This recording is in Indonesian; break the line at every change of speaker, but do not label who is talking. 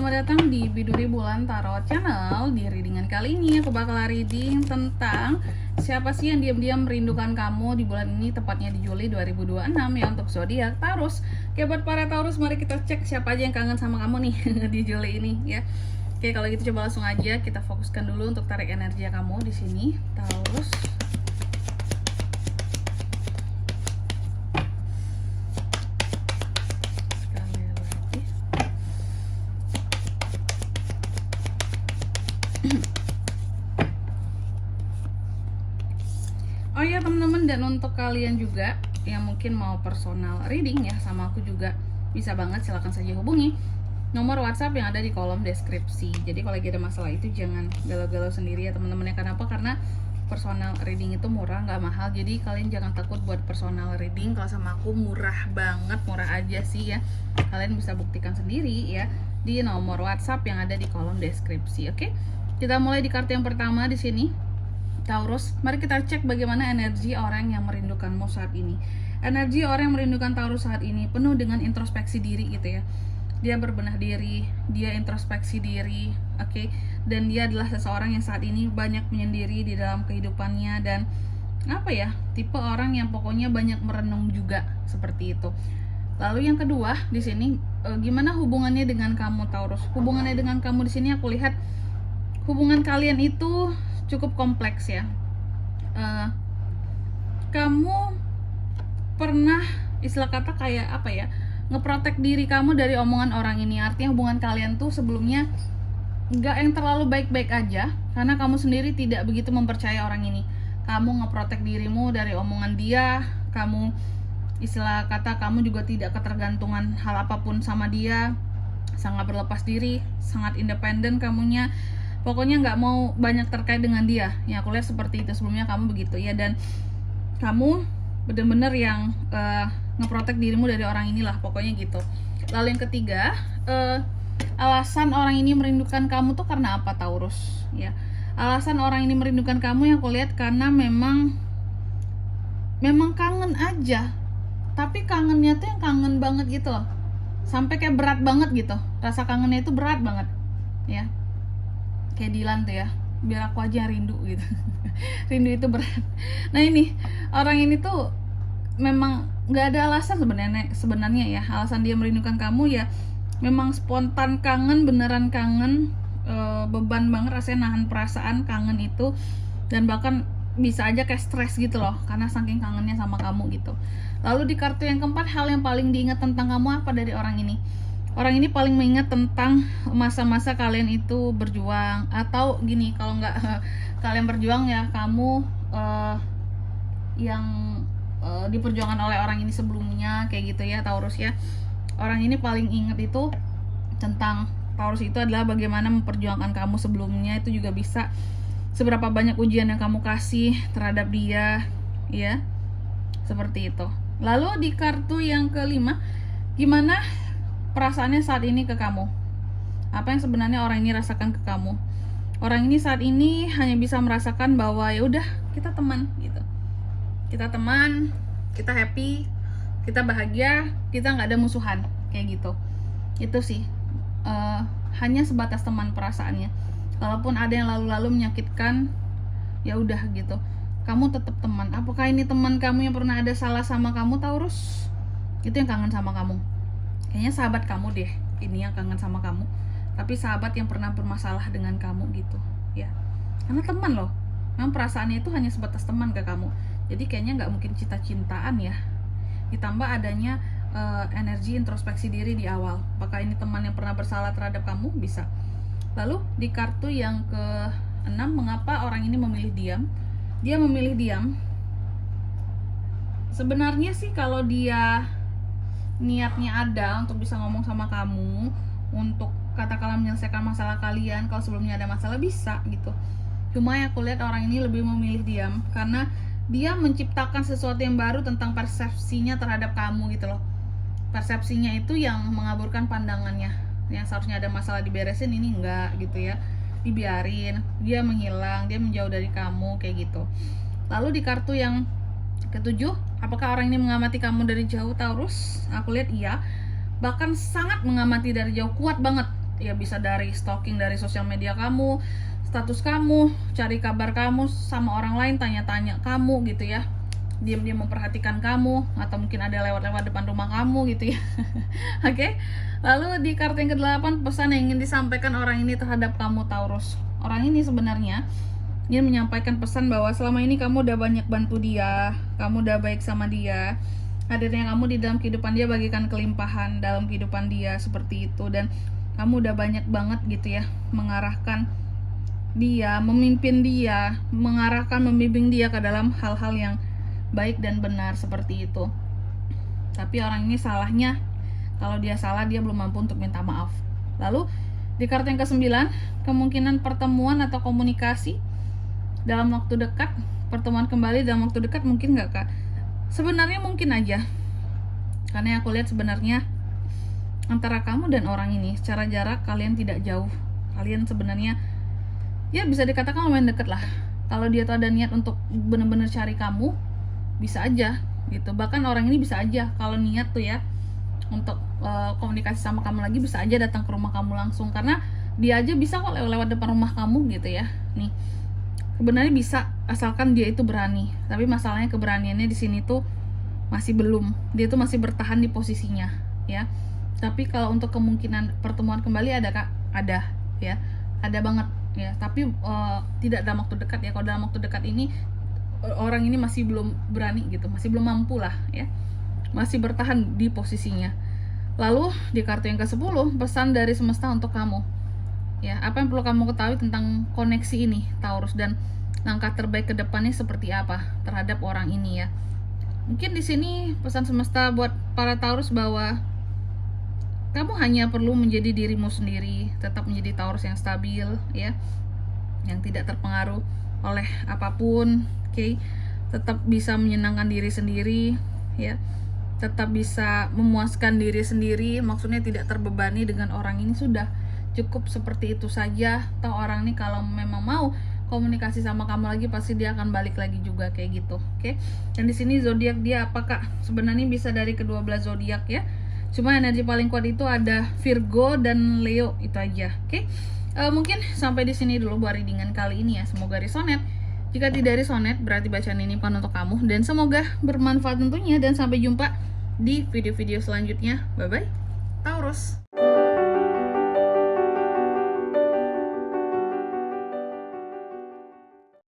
selamat datang di Biduri Bulan Tarot Channel. Di readingan kali ini aku bakal reading tentang siapa sih yang diam-diam merindukan kamu di bulan ini, tepatnya di Juli 2026 ya, untuk zodiak Taurus. Oke, buat para Taurus, mari kita cek siapa aja yang kangen sama kamu nih di Juli ini ya. Oke, kalau gitu coba langsung aja kita fokuskan dulu untuk tarik energi kamu di sini, Taurus. Oh ya teman-teman, dan untuk kalian juga yang mungkin mau personal reading ya sama aku juga bisa banget, silahkan saja hubungi nomor WhatsApp yang ada di kolom deskripsi. Jadi kalau lagi ada masalah itu jangan galau-galau sendiri ya teman-teman ya. Kenapa? Karena personal reading itu murah, nggak mahal. Jadi kalian jangan takut buat personal reading. Kalau sama aku murah banget, murah aja sih ya. Kalian bisa buktikan sendiri ya di nomor WhatsApp yang ada di kolom deskripsi. Oke, kita mulai di kartu yang pertama di sini. Taurus, mari kita cek bagaimana energi orang yang merindukanmu saat ini. Energi orang yang merindukan Taurus saat ini penuh dengan introspeksi diri gitu ya. Dia berbenah diri, dia introspeksi diri, oke? Dan dia adalah seseorang yang saat ini banyak menyendiri di dalam kehidupannya, dan apa ya, tipe orang yang pokoknya banyak merenung juga, seperti itu. Lalu yang kedua di sini, gimana hubungannya dengan kamu Taurus? Hubungannya dengan kamu di sini aku lihat hubungan kalian itu cukup kompleks ya. Kamu pernah istilah kata kayak apa ya, ngeprotek diri kamu dari omongan orang ini. Artinya hubungan kalian tuh sebelumnya nggak yang terlalu baik-baik aja, karena kamu sendiri tidak begitu mempercaya orang ini. Kamu ngeprotek dirimu dari omongan dia. Kamu istilah kata kamu juga tidak ketergantungan hal apapun sama dia, sangat berlepas diri, sangat independen kamunya. Pokoknya nggak mau banyak terkait dengan dia. Ya aku lihat seperti itu sebelumnya kamu begitu ya. Dan kamu bener-bener yang ngeprotek dirimu dari orang inilah, pokoknya gitu. Lalu yang ketiga, alasan orang ini merindukan kamu tuh karena apa Taurus ya? Alasan orang ini merindukan kamu yang aku lihat karena memang kangen aja. Tapi kangennya tuh yang kangen banget gitu loh. Sampai kayak berat banget gitu. Rasa kangennya itu berat banget ya. Kayak Dilan tuh ya, biar aku aja rindu gitu. Rindu itu berat. Nah ini orang ini tuh memang nggak ada alasan sebenarnya ya. Alasan dia merindukan kamu ya memang spontan kangen, beneran kangen, beban banget rasanya nahan perasaan kangen itu. Dan bahkan bisa aja kayak stres gitu loh, karena saking kangennya sama kamu gitu. Lalu di kartu yang keempat, hal yang paling diingat tentang kamu apa dari orang ini? Orang ini paling mengingat tentang masa-masa kalian itu berjuang. Atau gini, kalau nggak kalian berjuang ya kamu yang diperjuangkan oleh orang ini sebelumnya, kayak gitu ya Taurus ya. Orang ini paling ingat itu tentang Taurus itu adalah bagaimana memperjuangkan kamu sebelumnya. Itu juga bisa seberapa banyak ujian yang kamu kasih terhadap dia ya, seperti itu. Lalu di kartu yang kelima, gimana perasaannya saat ini ke kamu? Apa yang sebenarnya orang ini rasakan ke kamu? Orang ini saat ini hanya bisa merasakan bahwa ya udah, kita teman gitu. Kita teman, kita happy, kita bahagia, kita nggak ada musuhan, kayak gitu. Itu sih, hanya sebatas teman perasaannya. Kalaupun ada yang lalu-lalu menyakitkan, ya udah gitu. Kamu tetap teman. Apakah ini teman kamu yang pernah ada salah sama kamu Taurus? Itu yang kangen sama kamu. Kayaknya sahabat kamu deh ini yang kangen sama kamu, tapi sahabat yang pernah bermasalah dengan kamu gitu ya. Karena teman loh, memang perasaannya itu hanya sebatas teman ke kamu. Jadi kayaknya nggak mungkin cinta-cintaan ya. Ditambah adanya energi introspeksi diri di awal. Apakah ini teman yang pernah bersalah terhadap kamu? Bisa. Lalu di kartu yang ke-6, mengapa orang ini memilih diam? Dia memilih diam. Sebenarnya sih kalau dia niatnya ada untuk bisa ngomong sama kamu, untuk katakanlah menyelesaikan masalah kalian, kalau sebelumnya ada masalah bisa gitu. Cuma yang aku lihat orang ini lebih memilih diam karena dia menciptakan sesuatu yang baru tentang persepsinya terhadap kamu gitu loh. Persepsinya itu yang mengaburkan pandangannya. Yang seharusnya ada masalah diberesin, ini enggak gitu ya, dibiarin, dia menghilang, dia menjauh dari kamu, kayak gitu. Lalu di kartu yang ketujuh, apakah orang ini mengamati kamu dari jauh Taurus? Aku lihat iya, bahkan sangat mengamati dari jauh, kuat banget Ya bisa dari stalking dari sosial media kamu, status kamu, cari kabar kamu sama orang lain, tanya-tanya kamu gitu ya, diam-diam memperhatikan kamu, atau mungkin ada lewat-lewat depan rumah kamu gitu ya. Oke. Lalu di kartu yang ke-8, pesan yang ingin disampaikan orang ini terhadap kamu Taurus. Orang ini sebenarnya ingin menyampaikan pesan bahwa selama ini kamu udah banyak bantu dia, kamu udah baik sama dia. Hadirnya kamu di dalam kehidupan dia bagikan kelimpahan dalam kehidupan dia seperti itu, dan kamu udah banyak banget gitu ya mengarahkan dia, memimpin dia, mengarahkan, membimbing dia ke dalam hal-hal yang baik dan benar seperti itu. Tapi orang ini salahnya, kalau dia salah dia belum mampu untuk minta maaf. Lalu di kartu yang ke-9, kemungkinan pertemuan atau komunikasi dalam waktu dekat, pertemuan kembali dalam waktu dekat mungkin nggak kak? Sebenarnya mungkin aja, karena aku lihat sebenarnya antara kamu dan orang ini secara jarak kalian tidak jauh. Kalian sebenarnya ya bisa dikatakan lumayan deket lah. Kalau dia tuh ada niat untuk bener-bener cari kamu, bisa aja gitu. Bahkan orang ini bisa aja kalau niat tuh ya untuk komunikasi sama kamu lagi, bisa aja datang ke rumah kamu langsung, karena dia aja bisa kok lewat depan rumah kamu gitu ya. Nih, sebenarnya bisa asalkan dia itu berani. Tapi masalahnya keberaniannya di sini tuh masih belum. Dia tuh masih bertahan di posisinya ya. Tapi kalau untuk kemungkinan pertemuan kembali ada kak, ada ya, ada banget ya. Tapi tidak dalam waktu dekat ya. Kalau dalam waktu dekat ini orang ini masih belum berani gitu, masih belum mampu lah ya, masih bertahan di posisinya. Lalu di kartu yang ke-10, pesan dari semesta untuk kamu. Ya, apa yang perlu kamu ketahui tentang koneksi ini Taurus, dan langkah terbaik ke depannya seperti apa terhadap orang ini ya. Mungkin di sini pesan semesta buat para Taurus bahwa kamu hanya perlu menjadi dirimu sendiri, tetap menjadi Taurus yang stabil ya, yang tidak terpengaruh oleh apapun, oke? Tetap bisa menyenangkan diri sendiri ya, tetap bisa memuaskan diri sendiri, maksudnya tidak terbebani dengan orang ini, sudah cukup seperti itu saja. Toh orang ini kalau memang mau komunikasi sama kamu lagi pasti dia akan balik lagi juga kayak gitu, oke? Dan di sini zodiak dia apakah sebenarnya bisa dari kedua belah zodiak ya, cuma energi paling kuat itu ada Virgo dan Leo, itu aja, oke? Mungkin sampai di sini dulu buat readingan kali ini ya. Semoga resonet. Jika tidak resonet berarti bacaan ini bukan untuk kamu, dan semoga bermanfaat tentunya, dan sampai jumpa di video-video selanjutnya. Bye bye Taurus.